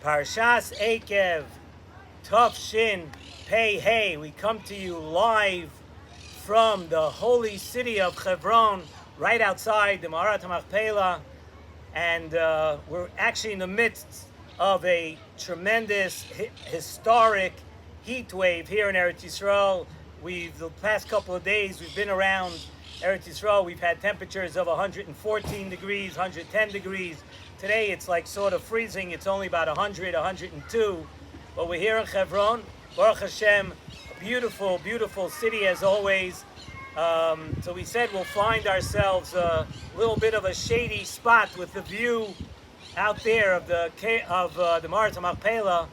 Parshas Ekev, Tov Shin, Pei Hey. We come to you live from the holy city of Chevron, right outside the Ma'arat HaMachpelah, and we're actually in the midst of a tremendous, historic heat wave here in Eretz Yisrael. The past couple of days, we've been around Eretz Yisrael. We've had temperatures of 114 degrees, 110 degrees. Today it's like sort of freezing. It's only about 100, 102. But we're here in Chevron. Baruch Hashem, a beautiful, beautiful city as always. So we said we'll find ourselves a little bit of a shady spot with the view out there of the Ma'arat HaMachpelah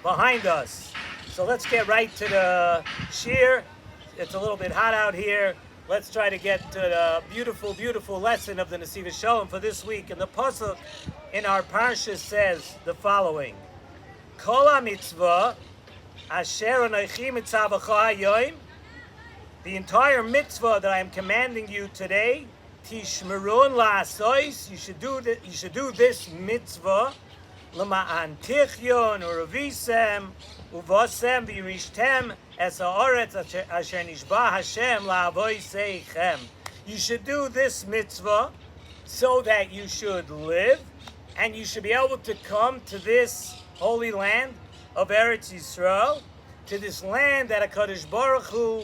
behind us. So let's get right to the shir. It's a little bit hot out here. Let's try to get to the beautiful, beautiful lesson of the Nesivos Shalom for this week. And the pasuk in our parsha says the following: Kol ha-mitzvah asher anochi mitzavacha hayom. The entire mitzvah that I am commanding you today, tishmerun la'asos. You should do this mitzvah. L'ma'an tichyon u'revisem uvosem v'yirishtem es ha'oretz asher nishba Hashem la'avoseichem. You should do this mitzvah so that you should live, and you should be able to come to this holy land of Eretz Yisrael, to this land that HaKadosh Baruch Hu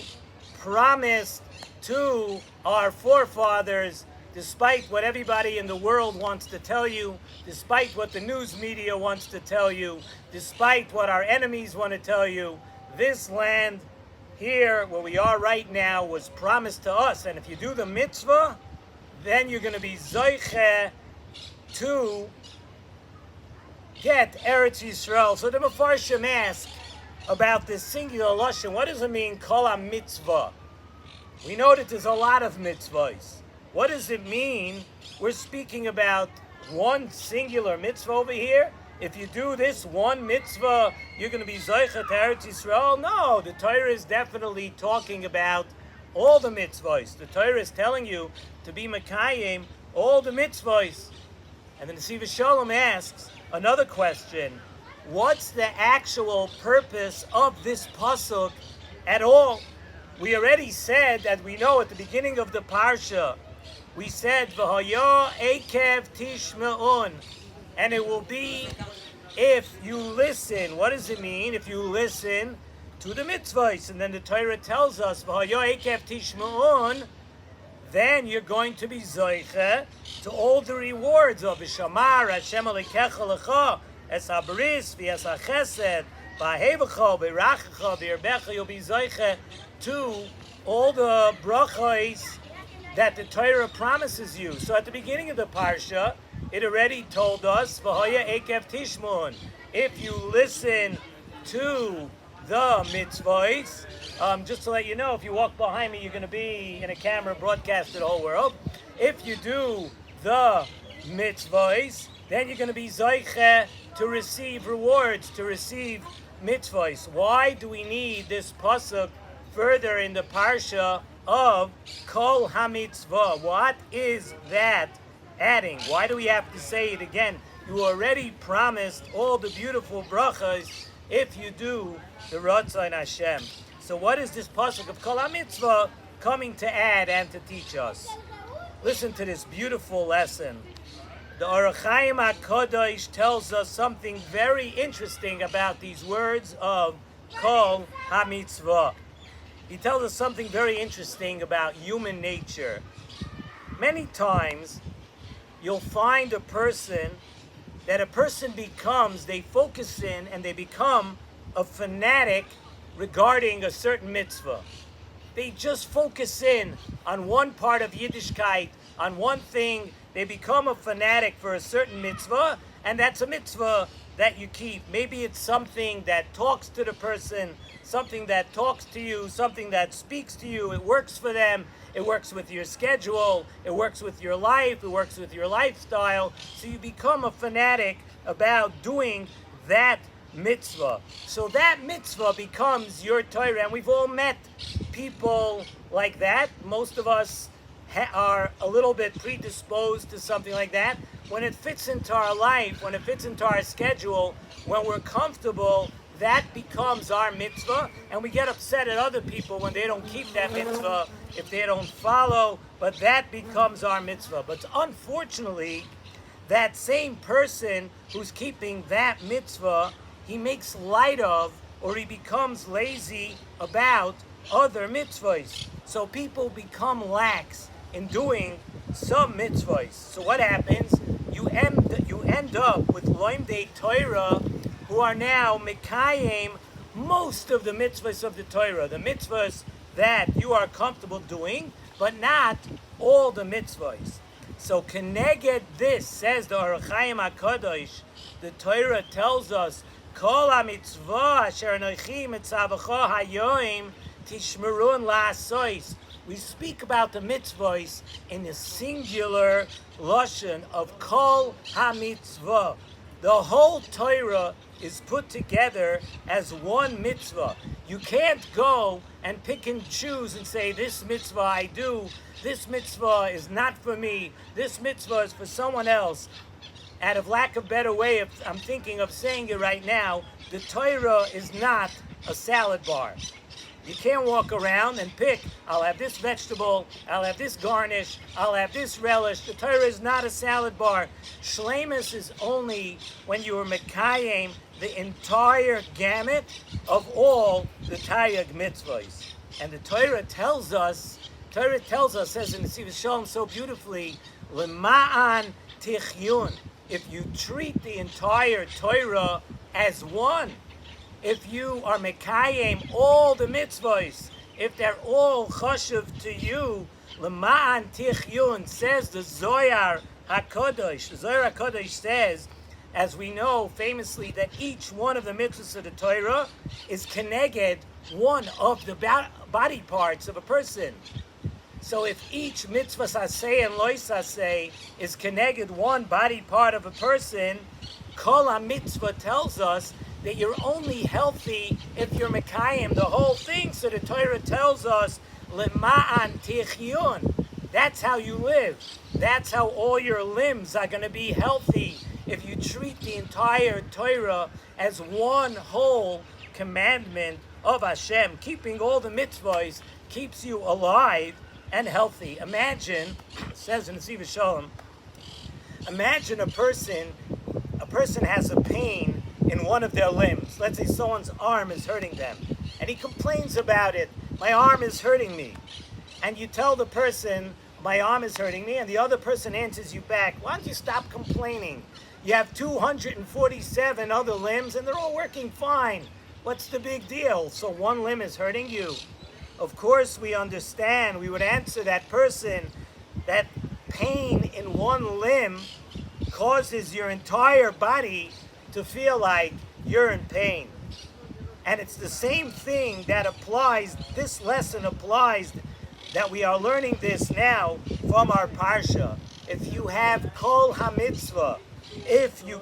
promised to our forefathers, despite what everybody in the world wants to tell you, despite what the news media wants to tell you, despite what our enemies want to tell you. This land here, where we are right now, was promised to us. And if you do the mitzvah, then you're going to be zoiche to get Eretz Yisrael. So the Mefarshim ask about this singular lashon. What does it mean, kol ha-mitzvah? We know that there's a lot of mitzvahs. What does it mean? We're speaking about one singular mitzvah over here. If you do this one mitzvah, you're going to be zoiche to Eretz Yisrael? No, the Torah is definitely talking about all the mitzvahs. The Torah is telling you to be mekayim all the mitzvahs. And the Nesivos Shalom asks another question: what's the actual purpose of this pasuk at all? We already said that we know at the beginning of the parsha, we said, V'haya Ekev Tishme'un, and it will be if you listen. What does it mean? If you listen to the mitzvahs. And then the Torah tells us, V'haya Ekev Tishme'un, then you're going to be zoiche to all the rewards of V'shamar Hashem Alekecha Lecha, S.S.S. v'S.S.S, V'ahevecha, V'irachecha, V'yirbecha. You'll be zoiche to all the brachos that the Torah promises you. So at the beginning of the parsha, it already told us, V'haya Ekev Tishmun. If you listen to the mitzvahs, just to let you know, if you walk behind me, you're going to be in a camera broadcast to the whole world. If you do the mitzvahs, then you're going to be zoiche to receive rewards, to receive mitzvahs. Why do we need this pasuk further in the parsha of Kol HaMitzvah? What is that adding? Why do we have to say it again? You already promised all the beautiful brachas if you do the Ratzon Hashem. So what is this pasuk of Kol HaMitzvah coming to add and to teach us? Listen to this beautiful lesson. The Orach Chaim HaKadosh tells us something very interesting about these words of Kol HaMitzvah. He tells us something very interesting about human nature. Many times, you'll find a person becomes, they focus in and they become a fanatic regarding a certain mitzvah. They just focus in on one part of Yiddishkeit, on one thing. They become a fanatic for a certain mitzvah, and that's a mitzvah that you keep. Maybe it's something that talks to the person, something that talks to you, something that speaks to you. It works for them. It works with your schedule. It works with your life. It works with your lifestyle. So you become a fanatic about doing that mitzvah. So that mitzvah becomes your Torah. And we've all met people like that. Most of us are a little bit predisposed to something like that. when it fits into our life, when it fits into our schedule, when we're comfortable, that becomes our mitzvah, and we get upset at other people when they don't keep that mitzvah, if they don't follow, but that becomes our mitzvah. But unfortunately, that same person who's keeping that mitzvah, he makes light of, or he becomes lazy about other mitzvahs. So people become lax in doing some mitzvahs. So what happens? You end up with Loimdei Torah who are now Mekayim most of the mitzvahs of the Torah, the mitzvahs that you are comfortable doing, but not all the mitzvahs. So Keneged this, says the Orach Chaim HaKadosh, the Torah tells us, Kol ha-mitzvah asher anochi mitzavacha hayoim tishmerun la'asois. We speak about the mitzvahs in the singular lashon of Kol ha-mitzvah. The whole Torah is put together as one mitzvah. You can't go and pick and choose and say, this mitzvah I do, this mitzvah is not for me, this mitzvah is for someone else. Out of lack of better way, I'm thinking of saying it right now, the Torah is not a salad bar. You can't walk around and pick, I'll have this vegetable, I'll have this garnish, I'll have this relish. The Torah is not a salad bar. Shleimus is only when you are Mekayim the entire gamut of all the Taryag mitzvahs. And the Torah tells us, says in Nesivos Shalom so beautifully, L'ma'an tichyun. If you treat the entire Torah as one, if you are Mekayim all the mitzvahs, if they're all chashuv to you, L'ma'an tichyun, says the Zohar HaKadosh. The Zohar HaKadosh says, as we know famously, that each one of the mitzvahs of the Torah is keneged one of the body parts of a person. So if each mitzvah saseh and loy saseh is keneged one body part of a person, Kol HaMitzvah tells us that you're only healthy if you're Mekayim the whole thing. So the Torah tells us, L'ma'an tichyun. That's how you live. That's how all your limbs are going to be healthy, if you treat the entire Torah as one whole commandment of Hashem. Keeping all the mitzvahs keeps you alive and healthy. Imagine, it says in Nesivos Shalom, imagine a person has a pain in one of their limbs. Let's say someone's arm is hurting them, and he complains about it. My arm is hurting me. And you tell the person, my arm is hurting me, and the other person answers you back, why don't you stop complaining? You have 247 other limbs, and they're all working fine. What's the big deal? So one limb is hurting you. Of course, we understand. We would answer that person that pain in one limb causes your entire body to feel like you're in pain. And it's the same thing that applies, this lesson applies, that we are learning this now from our Parsha. If you have Kol HaMitzvah, if you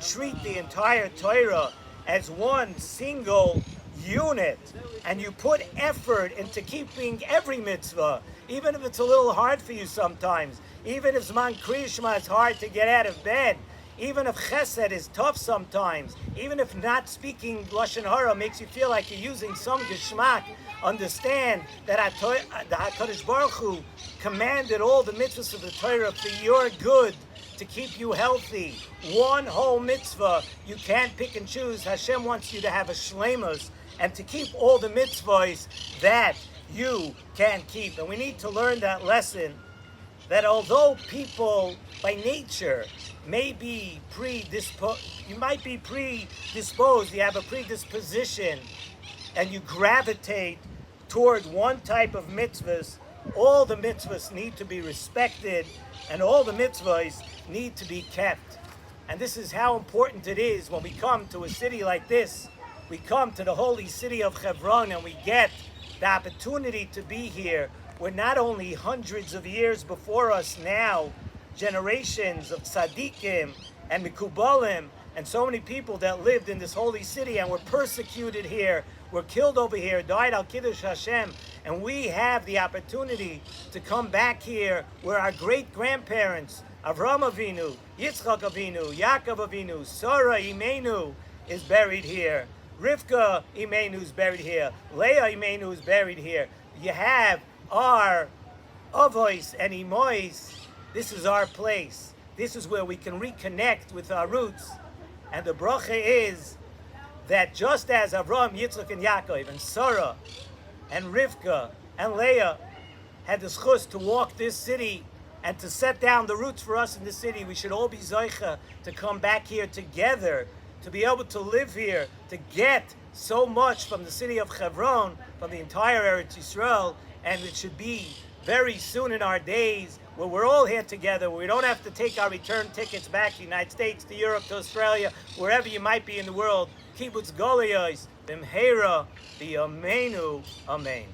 treat the entire Torah as one single unit, and you put effort into keeping every mitzvah, even if it's a little hard for you sometimes, even if Zman Kriyishma is hard to get out of bed, even if Chesed is tough sometimes, even if not speaking Lashon Hara makes you feel like you're using some Geshmak, understand that the HaKadosh Baruch Hu commanded all the mitzvahs of the Torah for your good, to keep you healthy. One whole mitzvah, you can't pick and choose. Hashem wants you to have a shleimus and to keep all the mitzvahs that you can keep. And we need to learn that lesson, that although people by nature may be you might be predisposed, you have a predisposition, and you gravitate toward one type of mitzvahs, all the mitzvahs need to be respected, and all the mitzvahs need to be kept. And this is how important it is when we come to a city like this. We come to the holy city of Chevron, and we get the opportunity to be here, where not only hundreds of years before us now, generations of tzaddikim and mikubalim and so many people that lived in this holy city and were persecuted here, were killed over here, died al Kiddush Hashem, and we have the opportunity to come back here where our great-grandparents Avram Avinu, Yitzchak Avinu, Yaakov Avinu, Sarah Imenu is buried here. Rivka Imenu is buried here. Leah Imenu is buried here. You have our Avos and Imois. This is our place. This is where we can reconnect with our roots. And the bracha is that just as Avram, Yitzchak, and Yaakov, and Sarah, and Rivka, and Leah had the zchus to walk this city and to set down the roots for us in the city, we should all be zoicha to come back here together, to be able to live here, to get so much from the city of Chevron, from the entire Eretz Yisrael, and it should be very soon in our days where we're all here together, where we don't have to take our return tickets back to the United States, to Europe, to Australia, wherever you might be in the world. Kibbutz Goliyos, Bimheira, B'Yameinu, Amen.